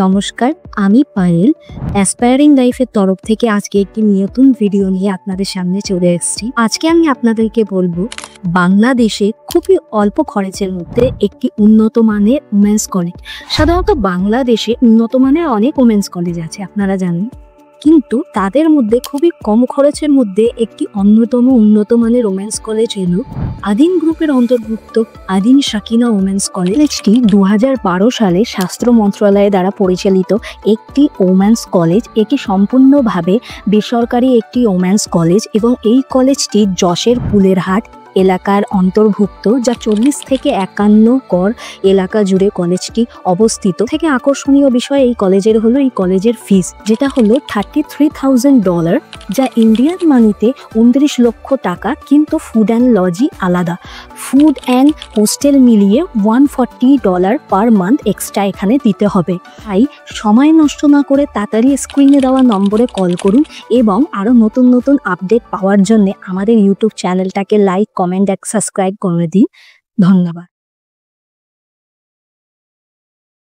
নমস্কার, আমি পায়েল। অ্যাসপায়ারিং লাইফের তরফ থেকে আজকে একটি নতুন ভিডিও নিয়ে আপনাদের সামনে চলে এসেছি। আজকে আমি আপনাদেরকে বলবো বাংলাদেশে খুবই অল্প খরচের মধ্যে একটি উন্নত মানের ওমেন্স কলেজ। সাধারণত বাংলাদেশে উন্নত মানের অনেক ওমেন্স কলেজ আছে, আপনারা জানেন, কিন্তু তাদের মধ্যে খুবই কম খরচের মধ্যে একটি অন্যতম উন্নত মানের ওমেন্স কলেজ হলো আদিন গ্রুপের অন্তর্ভুক্ত আদিন সাকিনা ওমেন্স কলেজটি 2012 সালে স্বাস্থ্য মন্ত্রণালয় দ্বারা পরিচালিত একটি ওমেন্স কলেজ। এটি সম্পূর্ণভাবে বেসরকারি একটি ওমেন্স কলেজ এবং এই কলেজটি যশোর ফুলেরহাট এলাকার অন্তর্ভুক্ত, যা 40 থেকে 51 কর এলাকা জুড়ে কলেজটি অবস্থিত। থেকে আকর্ষণীয় বিষয় এই কলেজের হলো এই কলেজের ফিস, যেটা হলো $33,000, যা ইন্ডিয়ান মানিতে 29 লক্ষ টাকা। কিন্তু ফুড অ্যান্ড লজি আলাদা, ফুড অ্যান্ড হোস্টেল মিলিয়ে $140 পার মান্থ এক্সট্রা এখানে দিতে হবে। তাই সময় নষ্ট না করে তাড়াতাড়ি স্ক্রিনে দেওয়া নম্বরে কল করুন এবং আরও নতুন নতুন আপডেট পাওয়ার জন্য আমাদের ইউটিউব চ্যানেলটাকে লাইক, কমেন্ট, সাবস্ক্রাইব করে দিন। ধন্যবাদ।